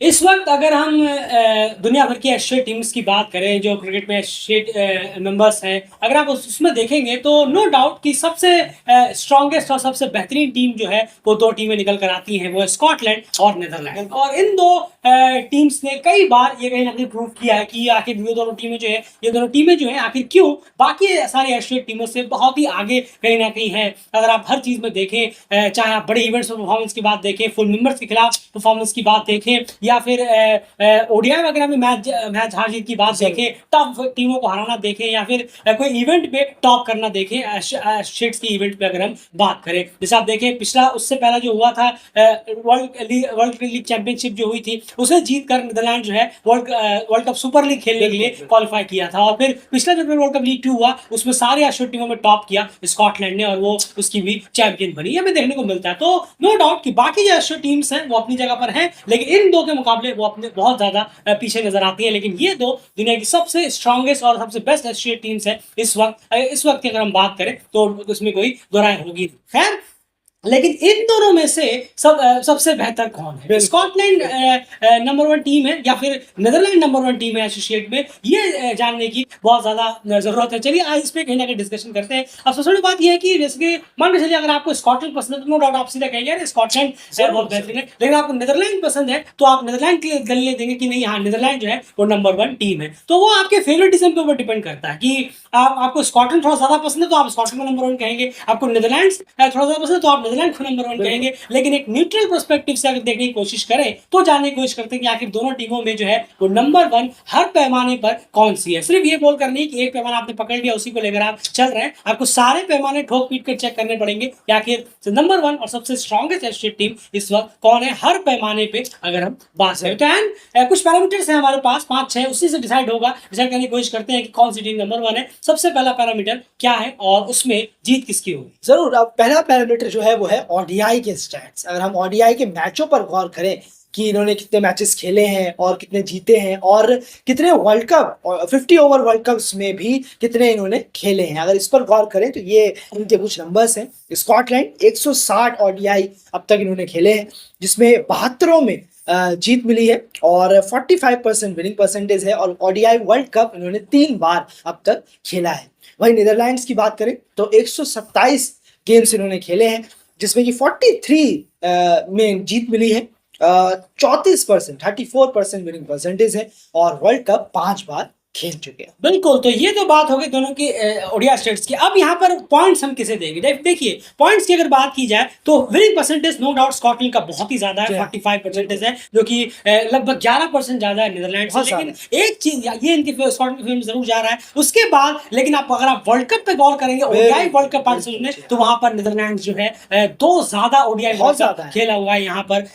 इस वक्त अगर हम दुनिया भर की एशियाई टीम्स की बात करें जो क्रिकेट में एशियाई मेंबर्स हैं, अगर आप उसमें देखेंगे तो नो डाउट कि सबसे स्ट्रॉन्गेस्ट और सबसे बेहतरीन टीम जो है वो दो टीमें निकल कर आती हैं, वो है स्कॉटलैंड और नीदरलैंड। और इन दो टीम्स ने कई बार ये कहीं ना कहीं प्रूव किया है कि आखिर ये दोनों टीमें जो है ये दोनों टीमें जो है आखिर क्यों बाकी सारी एशियाई टीमों से बहुत ही आगे कहीं ना कहीं है। अगर आप हर चीज में देखें, चाहे आप बड़े इवेंट्स में परफॉर्मेंस की बात देखें, फुल मेंबर्स के खिलाफ परफॉर्मेंस की बात देखें, या फिर ओडीआई वगैरह में मैच मैच हार जीत की बात देखें, टॉप टीमों को हराना देखें, या फिर कोई इवेंट पे टॉप करना देखें, शेड्स की इवेंट पे अगर हम बात करें, जैसे आप देखें पिछला उससे पहला जो हुआ था वर्ल्ड लीग चैंपियनशिप जो हुई थी उसे जीत कर नीदरलैंड जो है वर्ल्ड कप सुपर लीग खेलने के लिए क्वालिफाई किया था। और फिर पिछला जो वर्ल्ड कप लीग 2 हुआ उसमें सारे एशियाई टीमों में टॉप किया स्कॉटलैंड ने और वो उसकी भी चैंपियन बनी, हमें देखने को मिलता है। तो नो डाउट कि बाकी जो एशियाई टीम्स हैं वो अपनी जगह पर हैं, लेकिन इन दो के मुकाबले वो अपने बहुत ज्यादा पीछे नजर आती है। लेकिन ये दो दुनिया की सबसे स्ट्रॉन्गेस्ट और सबसे बेस्ट एशियाई टीम्स है इस वक्त की अगर हम बात करें तो उसमें कोई दो राय होगी। खैर, लेकिन इन दोनों में से सबसे बेहतर कौन है? स्कॉटलैंड नंबर 1 टीम है या फिर नीदरलैंड नंबर 1 टीम है एसोसिएट में, ये जानने की बहुत ज्यादा जरूरत है। चलिए आज इस पे कहीं ना कहीं डिस्कशन करते हैं। अब सबसे बड़ी बात यह है कि जैसे कि मान के चलिए अगर आपको स्कॉटलैंड पसंद है तो नो डाउट आप सीधा कहेंगे यार स्कॉटलैंड बहुत बेहतरीन है, लेकिन आपको नीदरलैंड पसंद है तो आप नीदरलैंड के लिए दलील देंगे कि नहीं, हाँ नीदरलैंड जो है वो नंबर 1 टीम है। तो वो आपके फेवरेटिज्म के ऊपर डिपेंड करता है कि आपको स्कॉटलैंड थोड़ा ज्यादा पसंद है तो आप स्कॉटलैंड को नंबर 1 कहेंगे, आपको नीदरलैंड थोड़ा ज्यादा पसंद है तो आप नीदरलैंड को नंबर 1 कहेंगे। लेकिन एक न्यूट्रल पर्सपेक्टिव से अगर देखने की कोशिश करें तो जानने की कोशिश करते हैं कि आखिर दोनों टीमों में जो है वो नंबर 1 हर पैमाने पर कौन सी है। सिर्फ ये बोल कर नहीं कि एक पैमाना आपने पकड़ लिया उसी को लेकर आप चल रहे हैं, आपको सारे पैमाने ठोक पीट कर चेक करने पड़ेंगे कि आखिर नंबर 1 और सबसे स्ट्रॉन्गेस्ट एशियन टीम इस वक्त कौन है हर पैमाने पे अगर हम बात करें। तो कुछ पैरामीटर्स हैं हमारे पास 5-6, उसी से डिसाइड होगा, डिसाइड करने की कोशिश करते हैं कि कौन सी टीम नंबर 1 है। सबसे पहला पैरामीटर क्या है और उसमें जीत किसकी होगी? जरूर। अब पहला पैरामीटर जो है वो है ओडीआई के स्टैट्स। अगर हम ओडीआई के मैचों पर गौर करें कि इन्होंने कितने मैचेस खेले हैं और कितने जीते हैं और कितने world cup 50 over world cups में भी कितने इन्होंने खेले हैं, अगर इस पर गौर करें तो ये इनके कुछ नंबर्स हैं। स्कॉटलैंड 160 ओडीआई अब तक इन्होंने खेले हैं, जिसमें 72 में जीत मिली है और 45% विनिंग परसेंटेज है, और ओडीआई वर्ल्ड कप इन्होंने 3 बार अब तक खेला है। वहीं नीदरलैंड्स की बात करें तो 127 गेम्स इन्होंने खेले हैं, जिसमें कि 43 में जीत मिली है, 34% 34% विनिंग परसेंटेज है, और वर्ल्ड कप 5 बार खेल चुके हैं। बिल्कुल, तो ये तो बात हो गई दोनों की ओडिया स्टेट्स की। अब यहाँ पर पॉइंट्स हम किसे देंगे? देखिए पॉइंट्स की अगर बात की जाए तो winning percentage no doubt Scotland का बहुत ही ज्यादा है, 45% है, जो कि लगभग 11% ज्यादा है नीदरलैंड से। लेकिन एक चीज ये इनकी स्कॉटलैंड की जरूर जा रहा है उसके बाद, लेकिन आप अगर आप वर्ल्ड कप पे गौर करेंगे ओडीआई वर्ल्ड कप पार्टिसिपेट में, तो वहां पर नीदरलैंड जो है दो ज्यादा ओडीआई वर्ल्ड कप खेला हुआ है यहाँ पर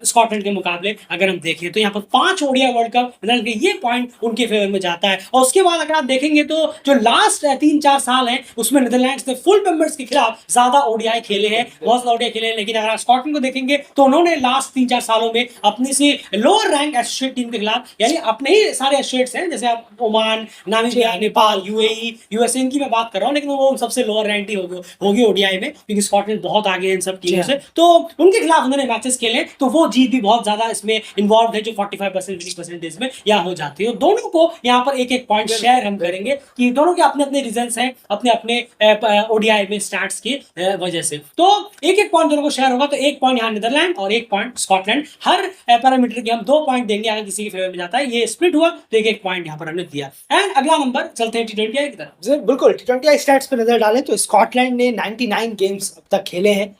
स्कॉटलैंड के मुकाबले। अगर हम देखें तो यहाँ पर 5 ओडीआई वर्ल्ड कप, ये पॉइंट उनके फेवर में जाता है। और उसके बाद अगर आप देखेंगे तो जो लास्ट 3-4 साल हैं उसमें नीदरलैंड्स ने फुल मेंबर्स के खिलाफ ज्यादा ओडीआई खेले हैं, बहुत ज्यादा ओडीआई खेले हैं। लेकिन अगर आप स्कॉटलैंड को देखेंगे तो उन्होंने लास्ट 3-4 सालों में अपनी से लोअर रैंक एसोसिएट टीम के खिलाफ, यानी अपने ही सारे एसोसिएट्स हैं जैसे आप Oman, Namibia, Nepal, UAE, USA, इनकी मैं बात कर रहा हूँ, लेकिन वो सबसे लोअर रैंक ही होगी ओडीआई में, क्योंकि स्कॉटलैंड बहुत आगे है इन सब टीमों से। तो उनके खिलाफ उन्होंने मैचेस खेले तो वो जीत भी बहुत ज्यादा इसमें इन्वॉल्व है, जो 45% विनिंग परसेंटेज में यहाँ हो जाती है। दोनों को यहाँ पर एक एक पॉइंट शेयर हम करेंगे कि दोनों के अपने अपने रीजंस हैं, अपने अपने ओडीआई में स्टैट्स की वजह से। तो एक एक पॉइंट दोनों को शेयर होगा, तो एक पॉइंट यहाँ नीदरलैंड और एक पॉइंट स्कॉटलैंड। हर पैरामीटर के हम 2 पॉइंट देंगे अगर किसी के फेवर में जाता है। ये स्प्लिट हुआ तो एक एक पॉइंट यहाँ पर हमने दिया। एंड अगला नंबर चलते हैं टी20 की तरफ। बिल्कुल, टी20 स्टैट्स पर नजर डालें तो स्कॉटलैंड ने 99 गेम्स अब तक खेले हैं,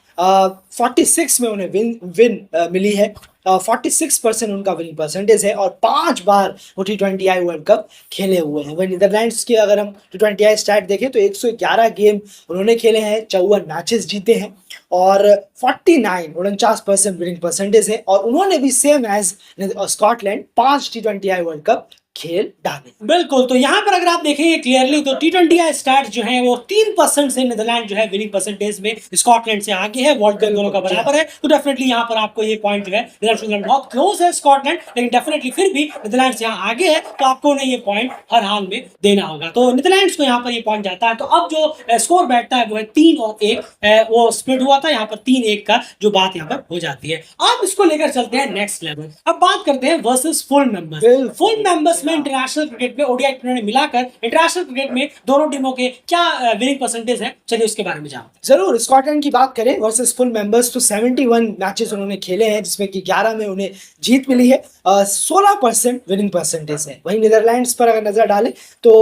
46 में उन्हें विन मिली है, 46% उनका विनिंग परसेंटेज है, और 5 बार वो टी20 वर्ल्ड कप खेले हुए हैं। वही नीदरलैंड्स की अगर हम टी20 स्टैट देखें तो 111 गेम उन्होंने खेले हैं, 54 मैचेस जीते हैं, और 49% विनिंग परसेंटेज है, और उन्होंने भी सेम एज स्कॉटलैंड 5 टी20 वर्ल्ड कप खेल डाले। बिल्कुल, तो यहाँ पर अगर आप देखेंगे क्लियरली तो टी20 स्टैट्स जो हैं वो 3% से नीदरलैंड जो है विनिंग परसेंटेज में स्कॉटलैंड से आगे है, वर्ल्ड कप दोनों का बिल्कुल, जी हाँ। बराबर है। तो डेफिनेटली यहाँ पर आपको ये पॉइंट जो है नीदरलैंड बहुत क्लोज है स्कॉटलैंड, लेकिन डेफिनेटली फिर भी नीदरलैंड्स यहाँ आगे है, तो आपको उन्हें ये पॉइंट हर हाल में देना होगा। तो नीदरलैंड्स को यहाँ पर ये पॉइंट जाता है। तो अब जो स्कोर बैठता है वो है 3 और 1, वो स्प्लिट हुआ था, यहाँ पर 3-1 का जो बात यहाँ पर हो जाती है। अब इसको लेकर चलते हैं नेक्स्ट लेवल। अब बात करते हैं वर्सेस फुल मेंबर्स। बिल्कुल। फुल मेंबर्स में इंटरनेशनल क्रिकेट में ओडीआई टूर्नामेंट मिलाकर इंटरनेशनल क्रिकेट में दोनों टीमों के क्या विनिंग परसेंटेज है, चलिए उसके बारे में जानते हैं। जरूर, स्कॉटलैंड की बात करें वर्सेस फुल मेंबर्स तो 71 मैचेस उन्होंने खेले हैं, जिसमें कि 11 में उन्हें जीत मिली है। 16% विनिंग परसेंटेज है। वहीं नीदरलैंड्स पर अगर नजर डालें तो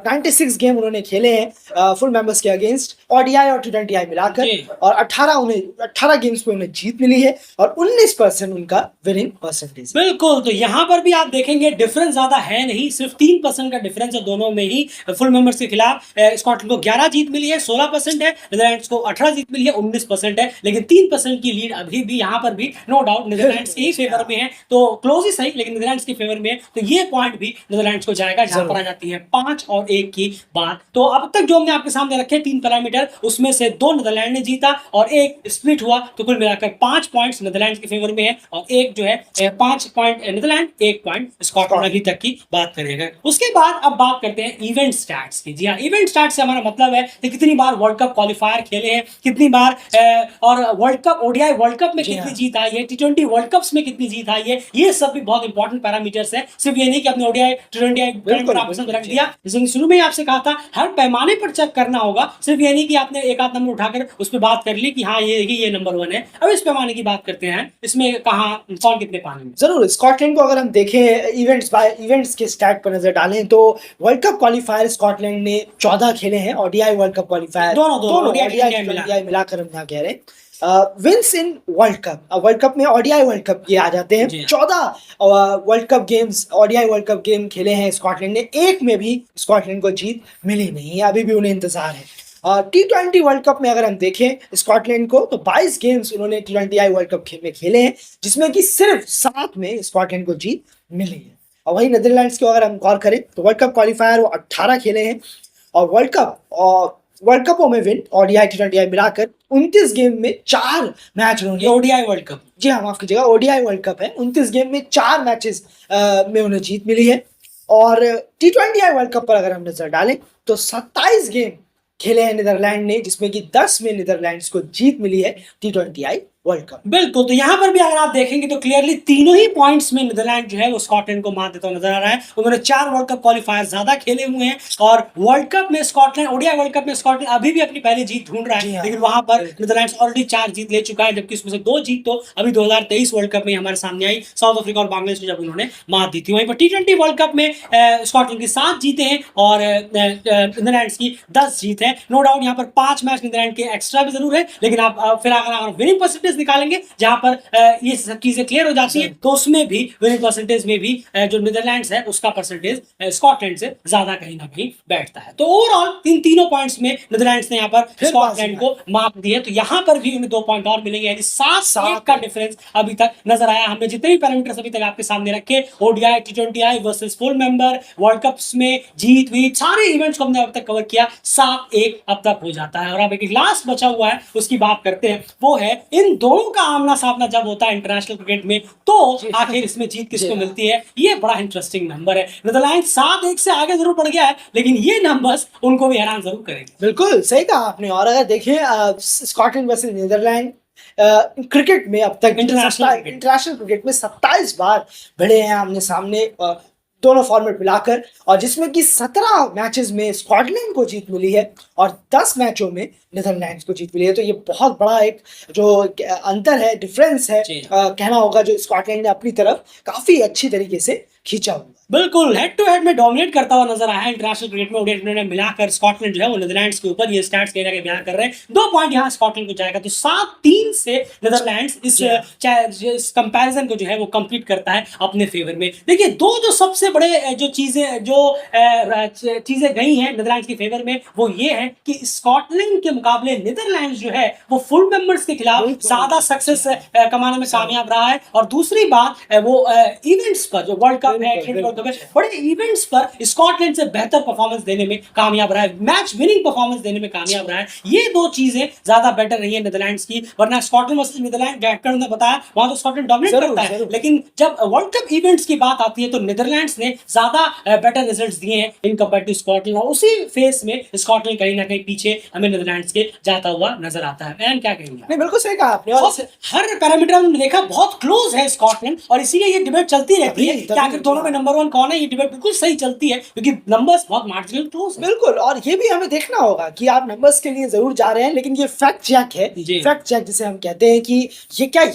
96 गेम उन्होंने खेले हैं फुल मेंबर्स के अगेंस्ट, ओडीआई और टी20 मिलाकर, जी। और 18 गेम्स में उन्हें जीत मिली है और 19% उनका विनिंग परसेंटेज है। बिल्कुल, तो यहाँ पर भी आप देखेंगे डिफरेंस ज्यादा है नहीं, सिर्फ 3% का डिफरेंस है दोनों में ही। फुल मेंबर्स के खिलाफ स्कॉटलैंड को 11 जीत मिली है, 16% है, नीदरलैंड्स को 18 जीत मिली है, 19% है, लेकिन 3% की लीड अभी भी यहाँ पर भी नो डाउट नीदरलैंड्स के ही फेवर में है। तो क्लोज ही सही, लेकिन नीदरलैंड्स के फेवर में है, तो ये पॉइंट भी नीदरलैंड्स को जाएगा। जहां पर आ जाती है 5 और 1 की बात। तो अब तक जो हमने आपके सामने रखे 3 पैरामीटर, उसमें से 2 नीदरलैंड ने जीता और 1 स्प्लिट हुआ, तो कुल मिलाकर 5 पॉइंट्स नीदरलैंड के फेवर में है और 1 जो है 5 पॉइंट नीदरलैंड, 1 पॉइंट स्कॉटलैंड अभी तक की बात करेंगे। उसके बाद अब बात करते हैं इवेंट स्टैट्स की। जी हाँ, इवेंट स्टैट्स से हमारा मतलब है कि कितनी बार वर्ल्ड कप क्वालिफायर खेले हैं, कितनी बार और world cup ODI world cup में कितनी जीत आई है, टी20 वर्ल्ड कप्स में कितनी जीत आई है, ये सब भी बहुत इंपॉर्टेंट पैरामीटर्स है। सिर्फ ये नहीं कि अपने ओडीआई टी20 पैरामीटर आपने रख दिया, जैसे शुरू में ही आपसे कहा था हर पैमाने पर चेक करना होगा। सिर्फ ये नहीं कि आपने एक आध नंबर उठाकर उस पर बात कर ली कि हाँ ये नंबर 1 है। अब इस पैमाने की बात करते हैं, इसमें कहाँ कौन कितने पाने में। जरूर, स्कॉटलैंड को अगर हम देखें इवेंट्स के स्टैट पर नजर डालें तो वर्ल्ड कप क्वालिफायर स्कॉटलैंड ने 14 खेले हैं, ओडीआई वर्ल्ड कप क्वालिफायर दोनों ओडीआई मिलाकर हम यहाँ कह रहे हैं। विंस इन वर्ल्ड कप में ओडीआई वर्ल्ड कप ये आ जाते हैं। 14 world cup games, ODI world cup game खेले हैं स्कॉटलैंड ने, एक में भी स्कॉटलैंड को जीत मिली नहीं है, अभी भी उन्हें इंतजार है। टी20 वर्ल्ड कप में अगर हम देखें स्कॉटलैंड को तो 22 गेम्स उन्होंने टी20 वर्ल्ड कप में खेले हैं, जिसमें कि सिर्फ 7 में स्कॉटलैंड को जीत मिली है। और वहीं नीदरलैंड्स को अगर हम गौर करें तो वर्ल्ड कप क्वालिफायर वो 18 खेले हैं और वर्ल्ड कपों में विन ओडीआई टी20 मिलाकर 29 गेम में 4 मैच उन्होंने, ओडीआई वर्ल्ड कप, जी हाँ माफ कीजिएगा, ओडीआई वर्ल्ड कप है, 29 गेम में 4 मैचेस में उन्हें जीत मिली है। और टी20 वर्ल्ड कप पर अगर हम नजर डालें तो 27 गेम खेले हैं नीदरलैंड ने, जिसमें कि 10 में नीदरलैंड्स को जीत मिली है टी20 वर्ल्ड कप। बिल्कुल, तो यहाँ पर भी अगर आप देखेंगे तो क्लियरली तीनों ही पॉइंट्स में नीदरलैंड जो है वो स्कॉटलैंड को मात देता हुआ नजर आ रहा है। उन्होंने 4 वर्ल्ड कप क्वालिफायर ज्यादा खेले हुए हैं और वर्ल्ड कप में स्कॉटलैंड, ओडीआई वर्ल्ड कप में स्कॉटलैंड अभी भी अपनी पहली जीत ढूंढ रहा है, लेकिन वहां पर नीदरलैंड्स ऑलरेडी 4 जीत ले चुका है, जबकि उसमें से 2 जीत तो अभी 2023 वर्ल्ड कप में हमारे सामने आई, साउथ अफ्रीका और बांग्लादेश को जब उन्होंने मात दी थी। वहीं पर टी20 वर्ल्ड कप में स्कॉटलैंड की 7 जीते हैं और नीदरलैंड्स की 10 जीत है। नो डाउट यहाँ पर 5 मैच नीदरलैंड के एक्स्ट्रा भी जरूर है, लेकिन आप फिर अगर विनिंग परसेंटेज निकालेंगे जहां पर ये सब चीजें क्लियर हो जाती है, तो उसमें भी विनिंग परसेंटेज में भी जो नीदरलैंड्स है उसका परसेंटेज स्कॉटलैंड से ज्यादा कहीं ना कहीं बैठता है। तो ओवरऑल इन तीनों पॉइंट्स में नीदरलैंड्स ने यहाँ पर स्कॉटलैंड को मार्क दिए, तो यहाँ पर भी उन्हें 2 पॉइंट और मिलेंगे, यानी 7-1 का डिफरेंस अभी तक नजर आया। हमने जितने भी पैरामीटर्स अभी तक आपके सामने रखे, ओडीआई टी20 versus full member, world cups में जीत वीत, सारे इवेंट्स को हमने अब तक कवर किया, 7-1 अब तक हो जाता है। और अब एक लास्ट बचा हुआ है, उसकी बात करते हैं, वो है इन दोनों का आमना सामना जब होता है इंटरनेशनल क्रिकेट में, तो आखिर इसमें जीत किसको मिलती है। ये बड़ा इंटरेस्टिंग नंबर है। नीदरलैंड 7-1 से आगे जरूर बढ़ गया है, लेकिन ये नंबर्स उनको भी हैरान जरूर करेंगे। बिल्कुल सही कहा आपने। और अगर देखें स्कॉटलैंड वर्सेस नीदरलैंड क्रिकेट में अब तक इंटरनेशनल क्रिकेट में 27 बार भिड़े हैं आमने सामने, दोनों फॉर्मेट मिलाकर, और जिसमें कि 17 मैचेस में स्कॉटलैंड को जीत मिली है और 10 मैचों में नीदरलैंड्स को जीत मिली है। तो ये बहुत बड़ा एक जो अंतर है, डिफरेंस है कहना होगा, जो स्कॉटलैंड ने अपनी तरफ काफी अच्छी तरीके से खींचा हुआ। बिल्कुल हेड टू हेड में डोमिनेट करता हुआ नजर आया है इंटरनेशनल क्रिकेट में। ओडीआई ने मिलाकर स्कॉटलैंड जो है वो नीदरलैंड्स के ऊपर, ये स्टैट्स कहीं ना कहीं बयान कर रहे हैं, 2 पॉइंट यहाँ स्कॉटलैंड को जाएगा, तो 7-3 से नीदरलैंड्स इस कंपैरिजन को जो है वो कंप्लीट करता है अपने फेवर में। देखिए, 2 जो सबसे बड़े जो चीजें गई हैं नीदरलैंड्स की फेवर में वो ये है कि स्कॉटलैंड के मुकाबले नीदरलैंड्स जो है वो फुल मेंबर्स के खिलाफ ज्यादा सक्सेस कमाने में कामयाब रहा है। और दूसरी बात वो इवेंट्स पर जो वर्ल्ड कप है, वर्ल्ड कप है, बड़े इवेंट्स पर स्कॉटलैंड से बेहतर परफॉर्मेंस देने में कामयाब रहा है, मैच विनिंग परफॉर्मेंस देने में कामयाब रहा है। ये दो चीजें ज्यादा बेटर रही है नीदरलैंड्स की। वरना स्कॉटलैंड वर्सेस नीदरलैंड बैकग्राउंड ने बताया वहां तो स्कॉटलैंड डोमिनेट करता है, लेकिन जब वर्ल्ड कप इवेंट्स की बात आती है तो नीदरलैंड्स ने ज्यादा बेटर रिजल्ट्स दिए हैं इन कंपेयर टू स्कॉटलैंड। और उसी फेस में स्कॉटलैंड कहीं ना कहीं पीछे हमें नीदरलैंड्स के जाता हुआ नजर आता है। एंड क्या कहेंगे? नहीं, बिल्कुल सही कहा आपने। और हर पैरामीटर हमने देखा बहुत क्लोज है स्कॉटलैंड, और इसीलिए ये डिबेट चलती रहती है कि आखिर दोनों में नंबर वन कौन है। ये डिबेट बिल्कुल सही चलती है क्योंकि नंबर्स बहुत मार्जिनल क्लोज है। बिल्कुल, और ये भी हमें देखना होगा कि आप नंबर्स के लिए जरूर जा रहे हैं, लेकिन ये फैक्ट चेक है, फैक्ट चेक जिसे हम कहते हैं कि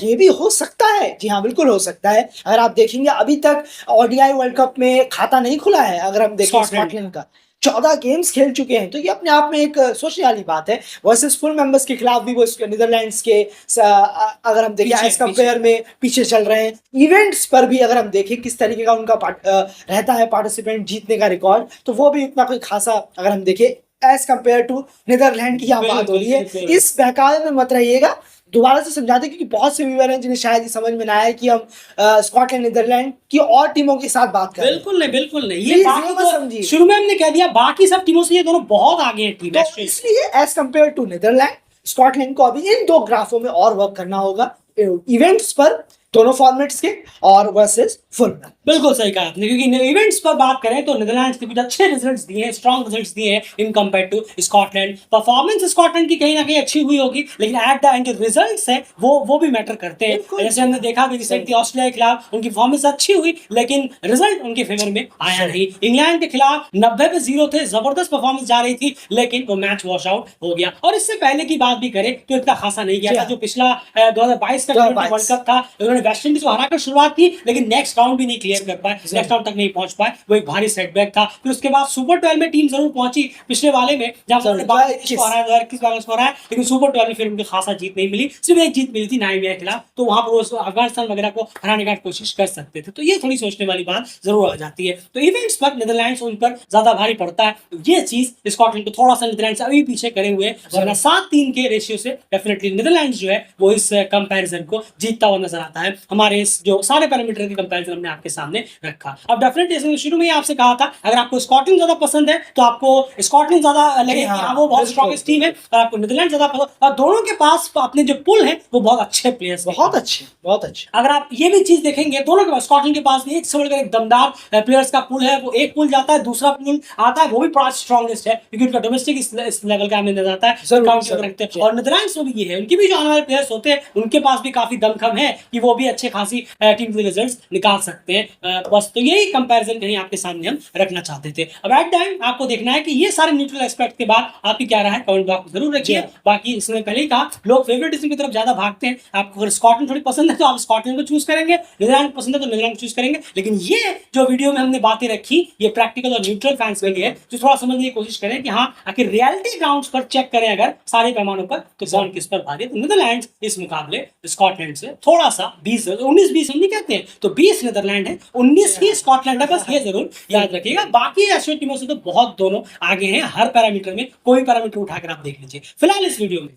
ये भी हो सकता है। जी हाँ, बिल्कुल हो सकता है। अगर आप देखेंगे अभी तक ओडीआई वर्ल्ड कप में खाता नहीं खुला है, अगर हम देखें स्कॉटलैंड का 14 गेम्स खेल चुके हैं, तो ये अपने आप में एक सोचने वाली बात है। वर्सेस फुल मेंबर्स के खिलाफ भी वो नीदरलैंड्स के अगर हम देखें एज कंपेयर में पीछे चल रहे हैं। इवेंट्स पर भी अगर हम देखें किस तरीके का उनका रहता है पार्टिसिपेंट जीतने का रिकॉर्ड, तो वो भी उतना कोई खासा अगर हम देखें एज कंपेयर टू नीदरलैंड की यहाँ बात हो रही है। इस बहकावे में मत रहिएगा, दोबारा से समझाते, क्योंकि बहुत से व्यूअर हैं जिन्हें शायद ये समझ में ना आया कि हम स्कॉटलैंड नीदरलैंड की और टीमों के साथ बात कर रहे हैं। बिल्कुल नहीं, बिल्कुल नहीं। ये बाकी तो शुरू में हमने कह दिया, बाकी सब टीमों से ये दोनों बहुत आगे हैं टीम। तो इसलिए as compared to Netherland, Scotland को अभी इन दो ग्राफों में और वर्क करना होगा, इवेंट्स पर दोनों फॉर्मेट्स के और वर्सेस फुल। बिल्कुल सही कहा आपने, क्योंकि इवेंट्स पर बात करें तो नीदरलैंड्स ने कुछ अच्छे रिजल्ट्स दिए हैं, स्ट्रॉन्ग रिजल्ट्स दिए हैं in compare to Scotland. Performance Scotland की कहीं ना कहीं अच्छी हुई होगी, लेकिन एट द एंड जो रिजल्ट्स है वो भी मैटर करते हैं। जैसे हमने देखा कि रिसेंटली ऑस्ट्रेलिया के खिलाफ उनकी परफॉर्मेंस अच्छी हुई, लेकिन रिजल्ट उनके फेवर में आया नहीं। इंग्लैंड के खिलाफ 90 पे 0 थे, जबरदस्त परफॉर्मेंस जा रही थी, लेकिन वो मैच वॉश आउट हो गया। और इससे पहले की बात भी करें तो इतना खासा नहीं गया था। जो पिछला 2022 का वर्ल्ड कप था, उन्होंने वेस्ट इंडीज को हराकर शुरुआत की, लेकिन नेक्स्ट राउंड भी नहीं क्लियर कर पाए, नेक्स्ट राउंड तक नहीं पहुंच पाए। वो एक भारी सेटबैक था। फिर उसके बाद सुपर 12 में टीम जरूर पहुंची पिछले वाले में, जहां उन्होंने 2021 को हराया, लेकिन सुपर 12 में फिर उनकी खासा जीत नहीं मिली। सिर्फ एक जीत मिली थी नाइजीरिया के खिलाफ, तो वहां पर वो अफगानिस्तान वगैरह को हराने की कोशिश कर सकते थे। तो ये थोड़ी सोचने वाली बात जरूर आ जाती है। तो इवेंट्स पर नीदरलैंड्स उन पर ज्यादा भारी पड़ता है। ये चीज स्कॉटलैंड को थोड़ा सा नीदरलैंड्स अभी पीछे करे हुए, वरना 7-3 के रेशियो से डेफिनेटली नीदरलैंड्स जो है वो इस कंपैरिजन को जीतता हुआ नजर आता है। हमारे इस जो सारे पैरामीटर के कंपैरिजन हमने आपके सामने रखा। अब डेफिनेटली शुरू में ही आपसे कहा था, अगर आपको स्कॉटलैंड ज्यादा पसंद है तो आपको स्कॉटलैंड ज्यादा लगेगा, हाँ, वो बहुत स्ट्रॉन्गेस्ट टीम है, और आपको नीदरलैंड ज्यादा पसंद। और दोनों के पास अपने जो पुल है वो बहुत अच्छे प्लेयर्स, बहुत अच्छे। अगर आप ये भी चीज देखेंगे, दोनों के पास, स्कॉटलैंड के पास भी एक से बढ़कर एक दमदार प्लेयर्स का पुल है। वो एक पुल जाता है, दूसरा पुल आता है, वो भी बड़ा स्ट्रॉन्गेस्ट है, क्योंकि उनका डोमेस्टिक इस लेवल का हमें नजर आता है, काउंटर रखते हैं। और नीदरलैंड्स में भी ये है, उनकी भी जो आने वाले प्लेयर्स होते हैं उनके पास भी काफी दमखम है कि वो भी अच्छे खासी टीम के रिजल्ट्स निकाल सकते हैं। बस तो यही कंपैरिजन कहीं आपके सामने हम रखना चाहते थे। अब एट टाइम आपको देखना है कि ये सारे न्यूट्रल एस्पेक्ट के बाद आपकी क्या राय है, कमेंट बॉक्स में जरूर रखिए। बाकी इसमें पहले ही कहा, लोग फेवरेटिज्म की तरफ ज्यादा भागते हैं। आपको अगर स्कॉटलैंड थोड़ी पसंद है तो आप स्कॉटलैंड को चूज करेंगे, नीदरलैंड पसंद है तो नीदरलैंड को चूज करेंगे। लेकिन ये जो वीडियो में हमने बातें रखी, ये प्रैक्टिकल और न्यूट्रल फैंस के लिए है, जो थोड़ा समझने की कोशिश करें कि हाँ, आखिर रियलिटी ग्राउंड्स पर चेक करें अगर सारे पैमानों पर, तो कौन किस पर भारी है। तो नीदरलैंड इस मुकाबले स्कॉटलैंड से थोड़ा सा 19-20 हम नहीं कहते हैं, तो 20 नीदरलैंड है, 19 ही स्कॉटलैंड है। बस ये जरूर याद रखिएगा। बाकी एशियन टीमों से तो बहुत दोनों आगे हैं हर पैरामीटर में, कोई पैरामीटर उठाकर आप देख लीजिए। फिलहाल इस वीडियो में